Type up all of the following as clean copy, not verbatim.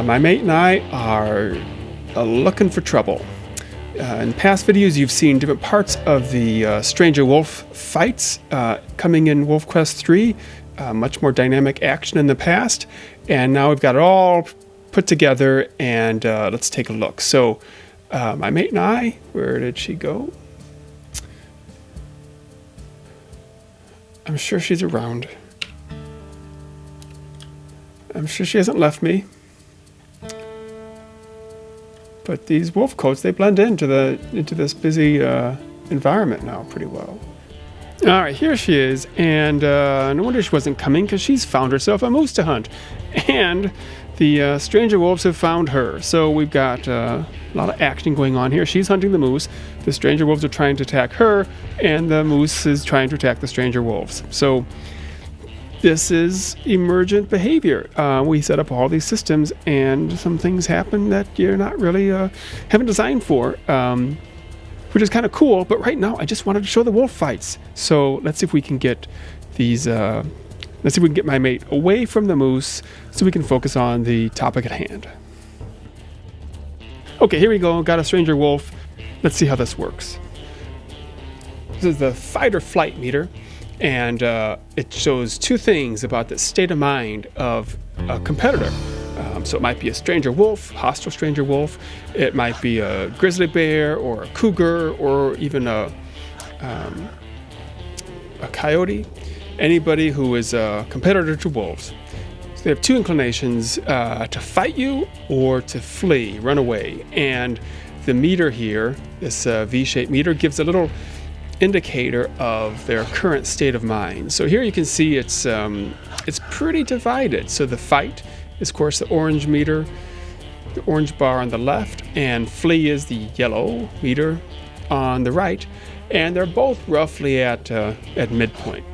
My mate and I are looking for trouble. In past videos, you've seen different parts of the Stranger Wolf fights coming in WolfQuest 3. Much more dynamic action in the past. And now we've got it all put together, and let's take a look. So my mate and I, where did she go? I'm sure she's around. I'm sure she hasn't left me. But these wolf coats, they blend into this busy environment now pretty well. All right, here she is, and no wonder she wasn't coming, because she's found herself a moose to hunt. And the stranger wolves have found her. So we've got a lot of action going on here. She's hunting the moose. The stranger wolves are trying to attack her, and the moose is trying to attack the stranger wolves. So this is emergent behavior. We set up all these systems, and some things happen that you're not really haven't designed for, which is kind of cool. But right now, I just wanted to show the wolf fights. So let's see if we can get these. Let's see if we can get my mate away from the moose, so we can focus on the topic at hand. Okay, here we go. Got a stranger wolf. Let's see how this works. This is the fight or flight meter. And it shows two things about the state of mind of a competitor. So it might be a stranger wolf, hostile stranger wolf. It might be a grizzly bear or a cougar or even a coyote. Anybody who is a competitor to wolves. So they have two inclinations, to fight you or to flee, run away. And the meter here, this V-shaped meter, gives a little indicator of their current state of mind. So here you can see it's pretty divided. So the fight is, of course, the orange meter, the orange bar on the left, and flee is the yellow meter on the right, and they're both roughly at midpoint.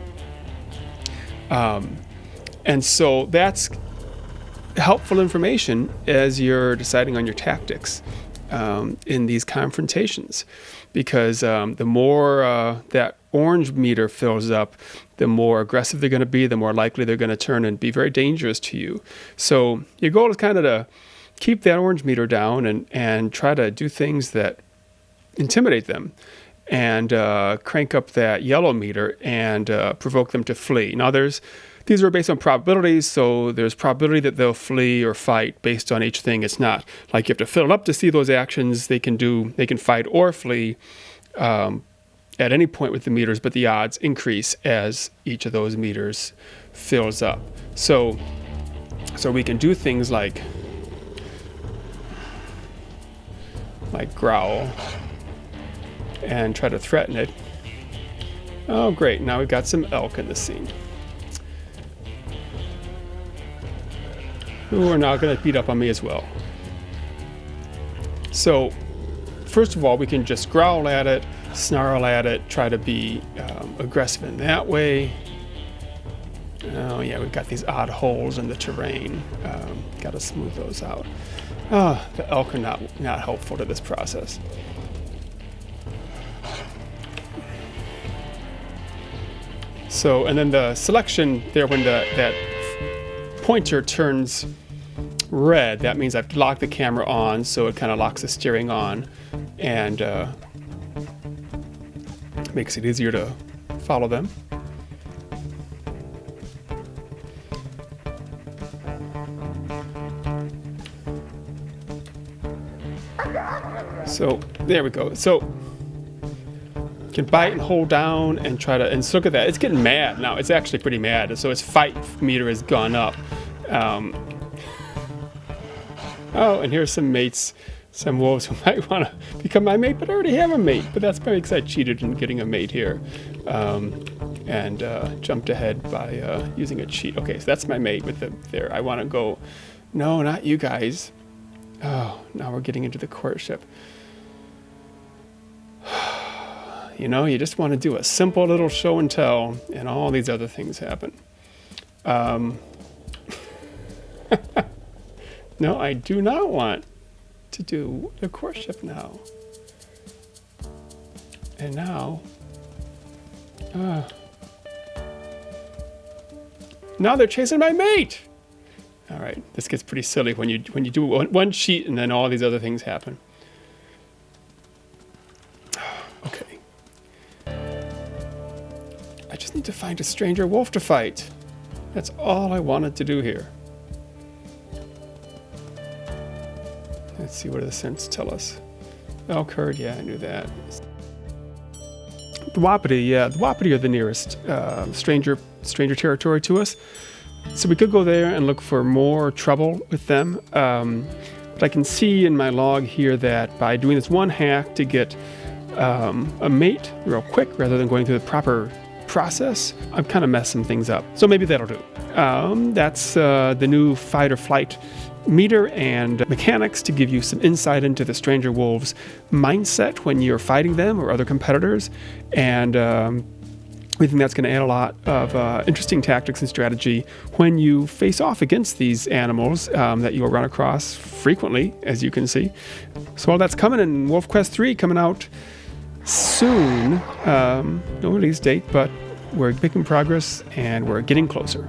And so that's helpful information as you're deciding on your tactics in these confrontations. Because the more that orange meter fills up, the more aggressive they're going to be, the more likely they're going to turn and be very dangerous to you. So your goal is kind of to keep that orange meter down and try to do things that intimidate them, and crank up that yellow meter and provoke them to flee. Now these are based on probabilities, so there's probability that they'll flee or fight based on each thing. It's not like you have to fill it up to see those actions. They can fight or flee at any point with the meters, but the odds increase as each of those meters fills up. So we can do things like growl and try to threaten it. Oh, great, now we've got some elk in the scene, who are now going to beat up on me as well. So first of all, we can just growl at it, snarl at it, try to be aggressive in that way. Oh yeah, we've got these odd holes in the terrain. Got to smooth those out. The elk are not helpful to this process. So, and then the selection there, when that pointer turns red, that means I've locked the camera on, so it kind of locks the steering on and makes it easier to follow them. So there we go. So you can bite and hold down and try to, and so look at that, it's getting mad now. It's actually pretty mad. So its fight meter has gone up. Oh, and here's some mates, some wolves who might want to become my mate, but I already have a mate. But that's probably because I cheated in getting a mate here, and jumped ahead by using a cheat. Okay, so that's my mate with there. I want to go. No, not you guys. Oh, now we're getting into the courtship. You know, you just want to do a simple little show and tell, and all these other things happen. No, I do not want to do the courtship now. And now, now they're chasing my mate. All right. this gets pretty silly when you do one sheet and then all these other things happen. Okay. I just need to find a stranger wolf to fight. That's all I wanted to do here. Let's see what the scents tell us. Elk herd, yeah, I knew that. The wapiti, yeah, the wapiti are the nearest stranger territory to us. So we could go there and look for more trouble with them. But I can see in my log here that by doing this one hack to get a mate real quick rather than going through the proper process, I've kind of messed some things up. So maybe that'll do. That's the new fight or flight meter and mechanics to give you some insight into the stranger wolves mindset when you're fighting them or other competitors. And we think that's going to add a lot of interesting tactics and strategy when you face off against these animals that you'll run across frequently, as you can see. So all that's coming in WolfQuest 3, coming out soon. No release date, but we're making progress and we're getting closer.